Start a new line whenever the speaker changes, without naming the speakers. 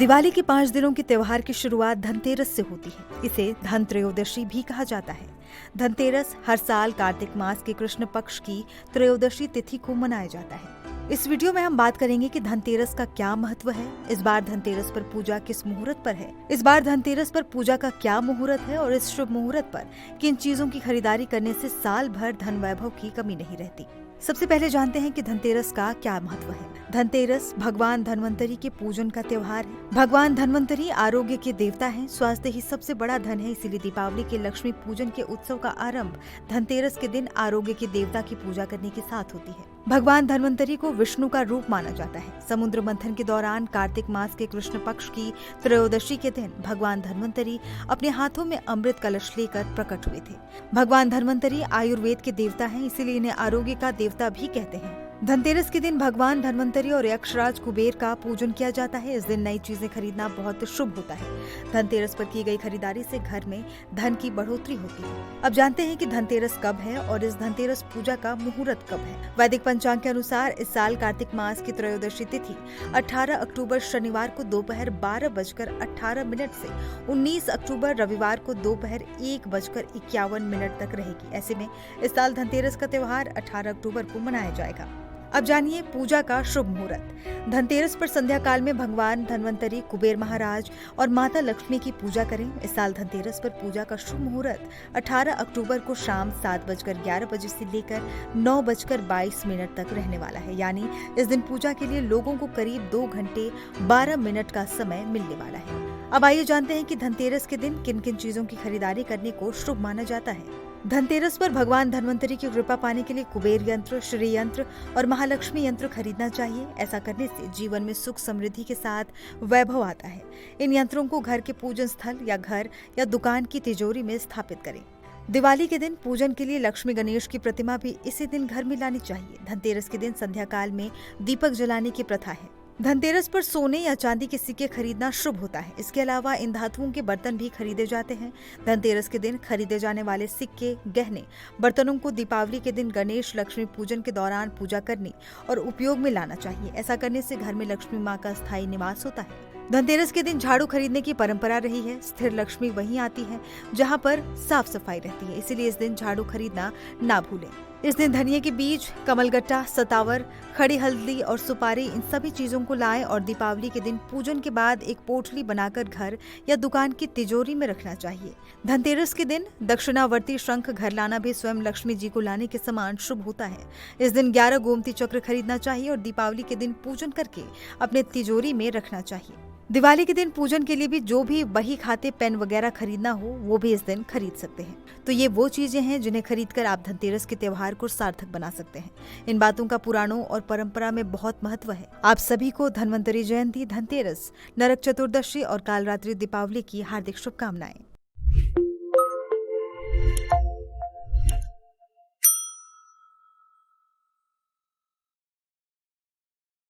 दिवाली के 5 दिनों के त्योहार की शुरुआत धनतेरस से होती है। इसे धन त्रयोदशी भी कहा जाता है। धनतेरस हर साल कार्तिक मास के कृष्ण पक्ष की त्रयोदशी तिथि को मनाया जाता है। इस वीडियो में हम बात करेंगे कि धनतेरस का क्या महत्व है, इस बार धनतेरस पर पूजा किस मुहूर्त पर है, इस बार धनतेरस पर पूजा का क्या मुहूर्त है और इस शुभ मुहूर्त पर किन चीजों की खरीदारी करने से साल भर धन वैभव की कमी नहीं रहती। सबसे पहले जानते हैं कि धनतेरस का क्या महत्व है। धनतेरस भगवान धन्वंतरी के पूजन का त्योहार है। भगवान धन्वंतरी आरोग्य के देवता हैं। स्वास्थ्य ही सबसे बड़ा धन है, इसीलिए दीपावली के लक्ष्मी पूजन के उत्सव का आरंभ धनतेरस के दिन आरोग्य के देवता की पूजा करने के साथ होती है। भगवान धन्वंतरी को विष्णु का रूप माना जाता है। समुद्र मंथन के दौरान कार्तिक मास के कृष्ण पक्ष की त्रयोदशी के दिन भगवान धन्वंतरी अपने हाथों में अमृत कलश लेकर प्रकट हुए थे। भगवान धन्वंतरी आयुर्वेद के देवता हैं, इसीलिए इन्हें आरोग्य का देवता भी कहते हैं। धनतेरस के दिन भगवान धन्वंतरी और यक्षराज कुबेर का पूजन किया जाता है। इस दिन नई चीजें खरीदना बहुत शुभ होता है। धनतेरस पर की गई खरीदारी से घर में धन की बढ़ोतरी होती है। अब जानते हैं कि धनतेरस कब है और इस धनतेरस पूजा का मुहूर्त कब है। वैदिक पंचांग के अनुसार इस साल कार्तिक मास की त्रयोदशी तिथि 18 अक्टूबर शनिवार को दोपहर 12:18 से 19 अक्टूबर रविवार को दोपहर 1:51 तक रहेगी। ऐसे में इस साल धनतेरस का त्योहार 18 अक्टूबर को मनाया जाएगा। अब जानिए पूजा का शुभ मुहूर्त। धनतेरस पर संध्या काल में भगवान धन्वंतरी, कुबेर महाराज और माता लक्ष्मी की पूजा करें। इस साल धनतेरस पर पूजा का शुभ मुहूर्त 18 अक्टूबर को शाम 7:11 से लेकर 9:22 तक रहने वाला है। यानी इस दिन पूजा के लिए लोगों को करीब 2 घंटे 12 मिनट का समय मिलने वाला है। अब आइए जानते हैं कि धनतेरस के दिन किन किन चीजों की खरीदारी करने को शुभ माना जाता है। धनतेरस पर भगवान धन्वंतरी की कृपा पाने के लिए कुबेर यंत्र, श्री यंत्र और महालक्ष्मी यंत्र खरीदना चाहिए। ऐसा करने से जीवन में सुख समृद्धि के साथ वैभव आता है। इन यंत्रों को घर के पूजन स्थल या घर या दुकान की तिजोरी में स्थापित करें। दिवाली के दिन पूजन के लिए लक्ष्मी गणेश की प्रतिमा भी इसी दिन घर में लानी चाहिए। धनतेरस के दिन संध्या काल में दीपक जलाने की प्रथा है। धनतेरस पर सोने या चांदी के सिक्के खरीदना शुभ होता है। इसके अलावा इन धातुओं के बर्तन भी खरीदे जाते हैं। धनतेरस के दिन खरीदे जाने वाले सिक्के, गहने, बर्तनों को दीपावली के दिन गणेश लक्ष्मी पूजन के दौरान पूजा करने और उपयोग में लाना चाहिए। ऐसा करने से घर में लक्ष्मी माँ का स्थायी निवास होता है। धनतेरस के दिन झाड़ू खरीदने की परंपरा रही है। स्थिर लक्ष्मी वहीं आती है जहां पर साफ सफाई रहती है, इसीलिए इस दिन झाड़ू खरीदना ना भूलें। इस दिन धनिया के बीज, कमलगट्टा, सतावर, खड़ी हल्दी और सुपारी, इन सभी चीजों को लाएं और दीपावली के दिन पूजन के बाद एक पोटली बनाकर घर या दुकान की तिजोरी में रखना चाहिए। धनतेरस के दिन दक्षिणावर्ती शंख घर लाना भी स्वयं लक्ष्मी जी को लाने के समान शुभ होता है। इस दिन 11 गोमती चक्र खरीदना चाहिए और दीपावली के दिन पूजन करके अपने तिजोरी में रखना चाहिए। दिवाली के दिन पूजन के लिए भी जो भी बही खाते, पेन वगैरह खरीदना हो वो भी इस दिन खरीद सकते हैं। तो ये वो चीजें हैं जिन्हें खरीदकर आप धनतेरस के त्योहार को सार्थक बना सकते हैं। इन बातों का पुराणों और परंपरा में बहुत महत्व है। आप सभी को धन्वंतरी जयंती, धनतेरस, नरक चतुर्दशी और कालरात्रि दीपावली की हार्दिक शुभकामनाएं।